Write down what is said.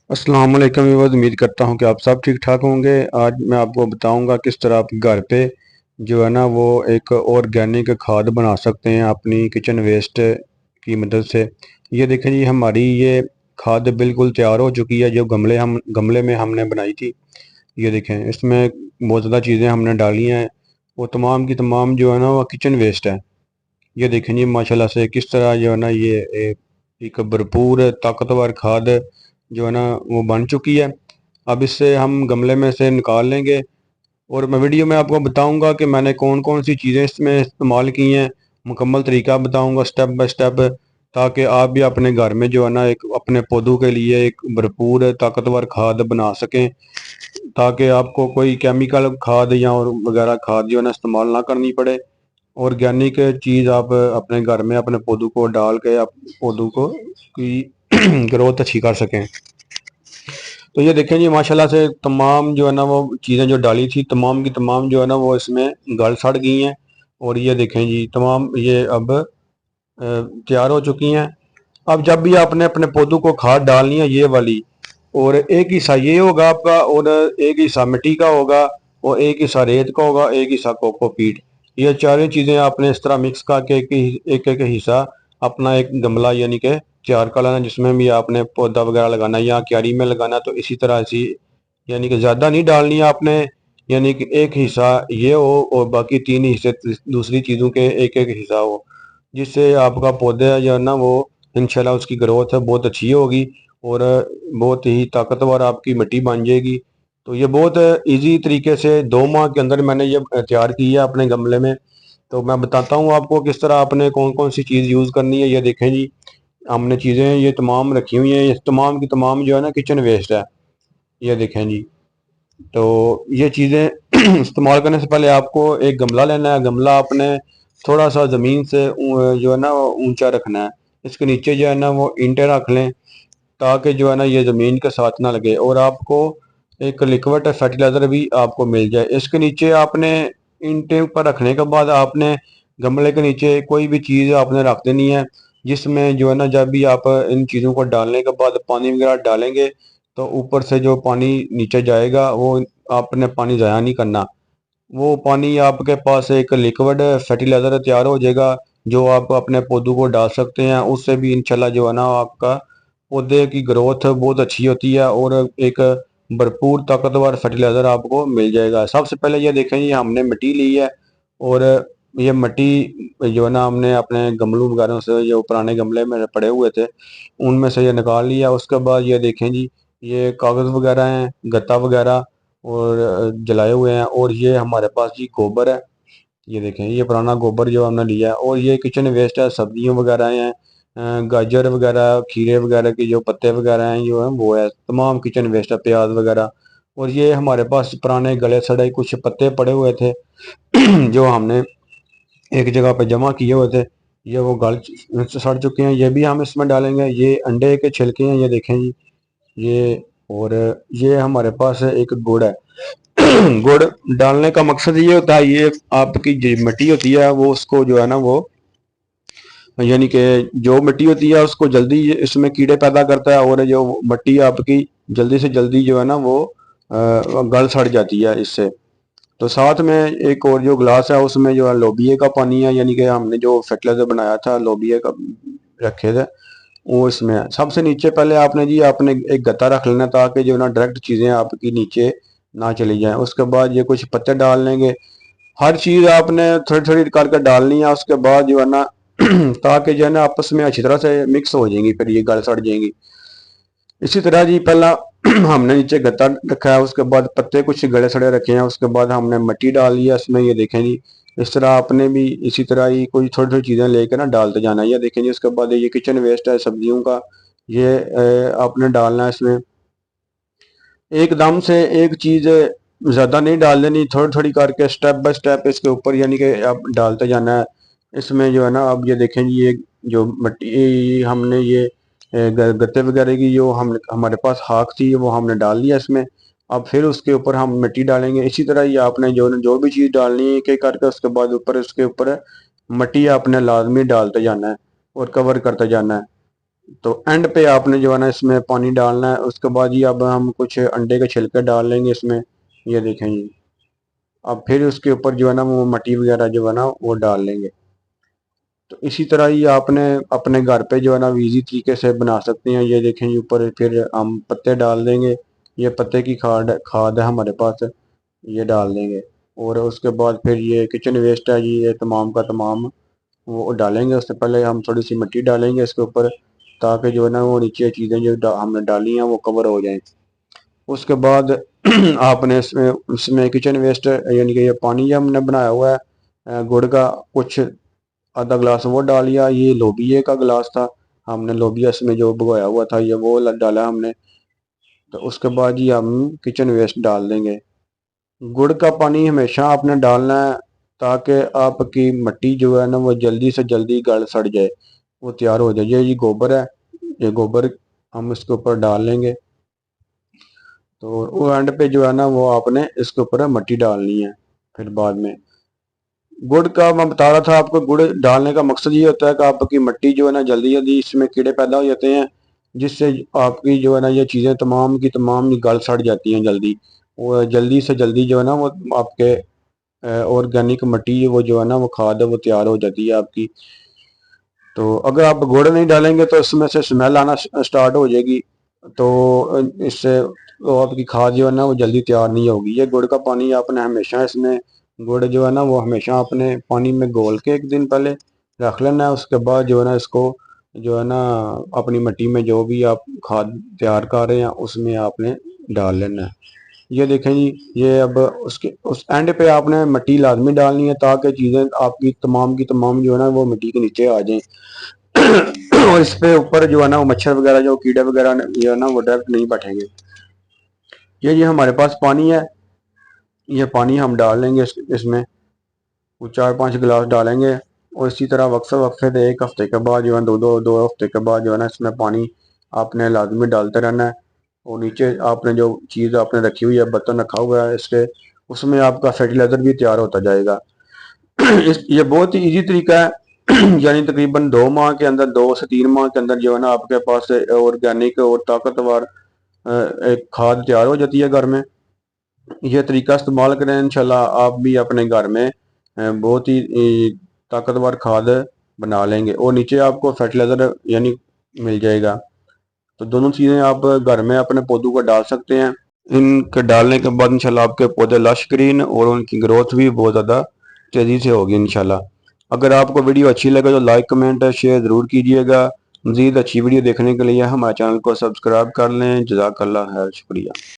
अस्सलाम वालेकुम व्यूअर्स, उम्मीद करता हूँ कि आप सब ठीक ठाक होंगे। आज मैं आपको बताऊँगा किस तरह आप घर पे जो है ना वो एक ऑर्गेनिक खाद बना सकते हैं अपनी किचन वेस्ट की मदद से। ये देखें जी, हमारी ये खाद बिल्कुल तैयार हो चुकी है। जो गमले में हमने बनाई थी, ये देखें, इसमें बहुत ज़्यादा चीज़ें हमने डाली हैं। वो तमाम की तमाम जो है ना वो किचन वेस्ट है। ये देखें जी, माशाल्लाह से किस तरह जो है ना ये एक भरपूर ताकतवर खाद जो है ना वो बन चुकी है। अब इससे हम गमले में से निकाल लेंगे और मैं वीडियो में आपको बताऊंगा कि मैंने कौन कौन सी चीज़ें इसमें इस्तेमाल की हैं। मुकम्मल तरीका बताऊंगा स्टेप बाय स्टेप, ताकि आप भी अपने घर में जो है ना एक अपने पौधों के लिए एक भरपूर ताकतवर खाद बना सकें, ताकि आपको कोई केमिकल खाद या और वगैरह खाद जो है ना इस्तेमाल ना करनी पड़े। ऑर्गेनिक चीज़ आप अपने घर में अपने पौधों को डाल के आप पौधों को की ग्रोथ अच्छी कर सकें। तो ये देखें जी, माशाल्लाह से तमाम जो है ना वो चीज़ें जो डाली थी तमाम की तमाम जो है ना वो इसमें गल सड़ गई हैं। और ये देखें जी, तमाम ये अब तैयार हो चुकी हैं। अब जब भी आपने अपने पौधों को खाद डालनी है ये वाली, और एक हिस्सा ये होगा आपका, और एक हिस्सा मिट्टी का होगा, और एक हिस्सा रेत का होगा, एक हिस्सा कोकोपीट। ये चारों चीज़ें आपने इस तरह मिक्स करके एक एक हिस्सा अपना एक गमला यानी कि तैयार कर लेना, जिसमें भी आपने पौधा वगैरह लगाना या क्यारी में लगाना। तो इसी तरह से यानी कि ज़्यादा नहीं डालनी है आपने, यानी कि एक हिस्सा ये हो और बाकी तीन हिस्से दूसरी चीज़ों के एक एक हिस्सा हो, जिससे आपका पौधा जो है ना वो इंशाल्लाह उसकी ग्रोथ है बहुत अच्छी होगी और बहुत ही ताकतवर आपकी मिट्टी बन जाएगी। तो ये बहुत इजी तरीके से 2 माह के अंदर मैंने ये तैयार की है अपने गमले में। तो मैं बताता हूँ आपको किस तरह आपने कौन कौन सी चीज़ यूज़ करनी है। ये देखें जी, हमने चीज़ें ये तमाम रखी हुई हैं, ये तमाम की तमाम जो है ना किचन वेस्ट है। ये देखें जी, तो ये चीज़ें इस्तेमाल करने से पहले आपको एक गमला लेना है। गमला आपने थोड़ा सा ज़मीन से जो है ना वो ऊंचा रखना है। इसके नीचे जो है ना वो ईंटें रख लें, ताकि जो है ना ये ज़मीन के साथ ना लगे, और आपको एक लिक्विड फर्टिलाइज़र भी आपको मिल जाए। इसके नीचे आपने ईंटें ऊपर रखने के बाद आपने गमले के नीचे कोई भी चीज़ आपने रख देनी है, जिसमें जो है ना जब भी आप इन चीज़ों को डालने के बाद पानी वगैरह डालेंगे तो ऊपर से जो पानी नीचे जाएगा वो आपने पानी ज़ाया नहीं करना। वो पानी आपके पास एक लिक्विड फर्टिलाइज़र तैयार हो जाएगा, जो आप अपने पौधों को डाल सकते हैं। उससे भी इंशाल्लाह जो है ना आपका पौधे की ग्रोथ बहुत अच्छी होती है और एक भरपूर ताकतवर फर्टिलाइज़र आपको मिल जाएगा। सबसे पहले ये देखें, ये हमने मिट्टी ली है, और ये मिट्टी जो है ना हमने अपने गमलों वगैरह से जो पुराने गमले में पड़े हुए थे उनमें से ये निकाल लिया। उसके बाद ये देखें जी, ये कागज़ वगैरह हैं, गत्ता वगैरह और जलाए हुए हैं, और ये हमारे पास जी गोबर है। ये देखें, ये पुराना गोबर जो हमने लिया है, और ये किचन वेस्ट है, सब्जियों वगैरह हैं, गाजर वगैरह, खीरे वगैरह के जो पत्ते वगैरह हैं जो है वो है, तमाम किचन वेस्ट है, प्याज वगैरह। और ये हमारे पास पुराने गले सड़े कुछ पत्ते पड़े हुए थे जो हमने एक जगह पे जमा किए हुए थे, ये वो गल सड़ चुके हैं, ये भी हम इसमें डालेंगे। ये अंडे के छिलके हैं, ये देखें जी, ये। और ये हमारे पास एक गुड़ है गुड़ डालने का मकसद ये होता है, ये आपकी जो मिट्टी होती है वो उसको जो है ना वो यानी कि जो मिट्टी होती है उसको जल्दी इसमें कीड़े पैदा करता है, और जो मिट्टी आपकी जल्दी से जल्दी जो है ना वो गल सड़ जाती है इससे। तो साथ में एक और जो गिलास है उसमें जो है लोबिया का पानी है, यानी कि हमने जो फर्टिलाइजर बनाया था लोबिया का रखे थे वो इसमें है। सबसे नीचे पहले आपने जी आपने एक गत्ता रख लेना, ताकि जो है ना डायरेक्ट चीज़ें आपकी नीचे ना चली जाएं। उसके बाद ये कुछ पत्ते डाल लेंगे, हर चीज़ आपने थोड़ी थोड़ी करके डालनी है। उसके बाद जो है ना ताकि जो है ना आपस में अच्छी तरह से मिक्स हो जाएंगी, फिर ये गल सड़ जाएंगी। इसी तरह जी पहला हमने नीचे गत्ता रखा है, उसके बाद पत्ते कुछ गले सड़े रखे हैं, उसके बाद हमने मिट्टी डाल लिया इसमें। ये देखें जी, इस तरह आपने भी इसी तरह ही कोई थोड़ी थोड़ी चीज़ें लेकर ना डालते जाना है। ये देखें जी, उसके बाद ये किचन वेस्ट है सब्जियों का, ये आपने डालना है इसमें। एकदम से एक चीज़ ज़्यादा नहीं डाल देनी, थोड़ी थोड़ी करके स्टेप बाय स्टेप इसके ऊपर यानी कि आप डालते जाना है इसमें जो है ना। अब ये देखें जी, ये जो मिट्टी हमने ये गत्ते वगैरह की जो हम हमारे पास खाक थी वो हमने डाल दिया इसमें। अब फिर उसके ऊपर हम मिट्टी डालेंगे। इसी तरह ही आपने जो जो भी चीज़ डालनी है एक करके उसके बाद ऊपर उसके ऊपर मिट्टी आपने लाजमी डालते जाना है और कवर करते जाना है। تو اینڈ پہ آپ نے جو ہے نا اس میں پانی ڈالنا ہے۔ اس کے بعد یہ اب ہم کچھ انڈے کے چھلکے ڈال لیں گے اس میں، یہ دیکھیں جی۔ اب پھر اس کے اوپر جو ہے نا وہ مٹی وغیرہ جو ہے نا وہ ڈال لیں گے۔ تو اسی طرح یہ آپ نے اپنے گھر پہ جو ہے نا ایزی طریقے سے بنا سکتے ہیں۔ یہ دیکھیں جی اوپر پھر ہم پتے ڈال دیں گے، یہ پتے کی کھاد ہے ہمارے پاس، یہ ڈال دیں گے۔ اور اس کے بعد پھر یہ کچن ویسٹ ہے جی، یہ تمام کا تمام وہ ڈالیں گے۔ اس سے پہلے ہم تھوڑی سی مٹی ڈالیں گے اس کے اوپر، تاکہ جو ہے نا وہ نیچے چیزیں جو ہم نے ڈالی ہیں وہ کور ہو جائیں۔ اس کے بعد آپ نے اس میں کچن ویسٹ یعنی کہ یہ پانی ہم نے بنایا ہوا ہے گڑ کا، کچھ آدھا گلاس وہ ڈالیا۔ یہ لوبیے کا گلاس تھا، ہم نے لوبیا اس میں جو بگویا ہوا تھا یہ وہ ڈالا ہم نے۔ تو اس کے بعد یہ ہم کچن ویسٹ ڈال دیں گے۔ گڑ کا پانی ہمیشہ آپ نے ڈالنا ہے تاکہ آپ کی مٹی جو ہے نا وہ جلدی سے جلدی گل سڑ جائے، وہ تیار ہو جائے۔ یہ گوبر ہے، یہ گوبر ہم اس کے اوپر ڈال لیں گے۔ تو وہ اینڈ پہ جو ہے نا وہ آپ نے اس کے اوپر مٹی ڈالنی ہے۔ پھر بعد میں گڑ کا میں بتا رہا تھا آپ کو، گڑ ڈالنے کا مقصد یہ ہوتا ہے کہ آپ کی مٹی جو ہے نا جلدی جلدی اس میں کیڑے پیدا ہو جاتے ہیں، جس سے آپ کی جو ہے نا یہ چیزیں تمام کی تمام گل سڑ جاتی ہیں جلدی، وہ جلدی سے جلدی جو ہے نا وہ آپ کے آرگینک مٹی وہ جو ہے نا وہ کھاد وہ تیار ہو جاتی ہے آپ کی۔ تو اگر آپ گڑ نہیں ڈالیں گے تو اس میں سے اسمیل آنا سٹارٹ ہو جائے گی، تو اس سے آپ کی کھاد جو ہے نا وہ جلدی تیار نہیں ہوگی۔ یہ گڑ کا پانی آپ نے ہمیشہ اس میں گڑ جو ہے نا وہ ہمیشہ اپنے پانی میں گھول کے ایک دن پہلے رکھ لینا ہے۔ اس کے بعد جو ہے نا اس کو جو ہے نا اپنی مٹی میں جو بھی آپ کھاد تیار کر رہے ہیں اس میں آپ نے ڈال لینا ہے۔ یہ دیکھیں جی، یہ اب اس اینڈ پہ آپ نے مٹی لازمی ڈالنی ہے تاکہ چیزیں آپ کی تمام جو ہے نا وہ مٹی کے نیچے آ جائیں اور اس پہ اوپر جو ہے نا وہ مچھر وغیرہ جو کیڑے وغیرہ جو ہے نا وہ ڈائریکٹ نہیں بیٹھیں گے۔ یہ ہمارے پاس پانی ہے، یہ پانی ہم ڈال لیں گے اس میں، وہ 4-5 گلاس ڈالیں گے۔ اور اسی طرح وقفے دے ایک ہفتے کے بعد جو ہے دو ہفتے کے بعد جو ہے نا اس میں پانی آپ نے لازمی ڈالتے رہنا ہے۔ اور نیچے آپ نے جو چیز آپ نے رکھی ہوئی ہے، برتن رکھا ہوا ہے اس میں آپ کا فرٹیلائزر بھی تیار ہوتا جائے گا۔ یہ بہت ہی ایزی طریقہ ہے، یعنی تقریباً 2 ماہ کے اندر، 2 سے 3 ماہ کے اندر جو ہے نا آپ کے پاس آرگینک اور طاقتور ایک کھاد تیار ہو جاتی ہے گھر میں۔ یہ طریقہ استعمال کریں، انشاءاللہ آپ بھی اپنے گھر میں بہت ہی طاقتور کھاد بنا لیں گے، اور نیچے آپ کو فرٹیلائزر یعنی مل جائے گا۔ تو دونوں چیزیں آپ گھر میں اپنے پودوں کو ڈال سکتے ہیں۔ ان کے ڈالنے کے بعد انشاءاللہ آپ کے پودے لش گرین اور ان کی گروتھ بھی بہت زیادہ تیزی سے ہوگی انشاءاللہ۔ اگر آپ کو ویڈیو اچھی لگے تو لائک، کمنٹ، شیئر ضرور کیجیے گا۔ مزید اچھی ویڈیو دیکھنے کے لیے ہمارے چینل کو سبسکرائب کر لیں۔ جزاک اللہ خیر، شکریہ۔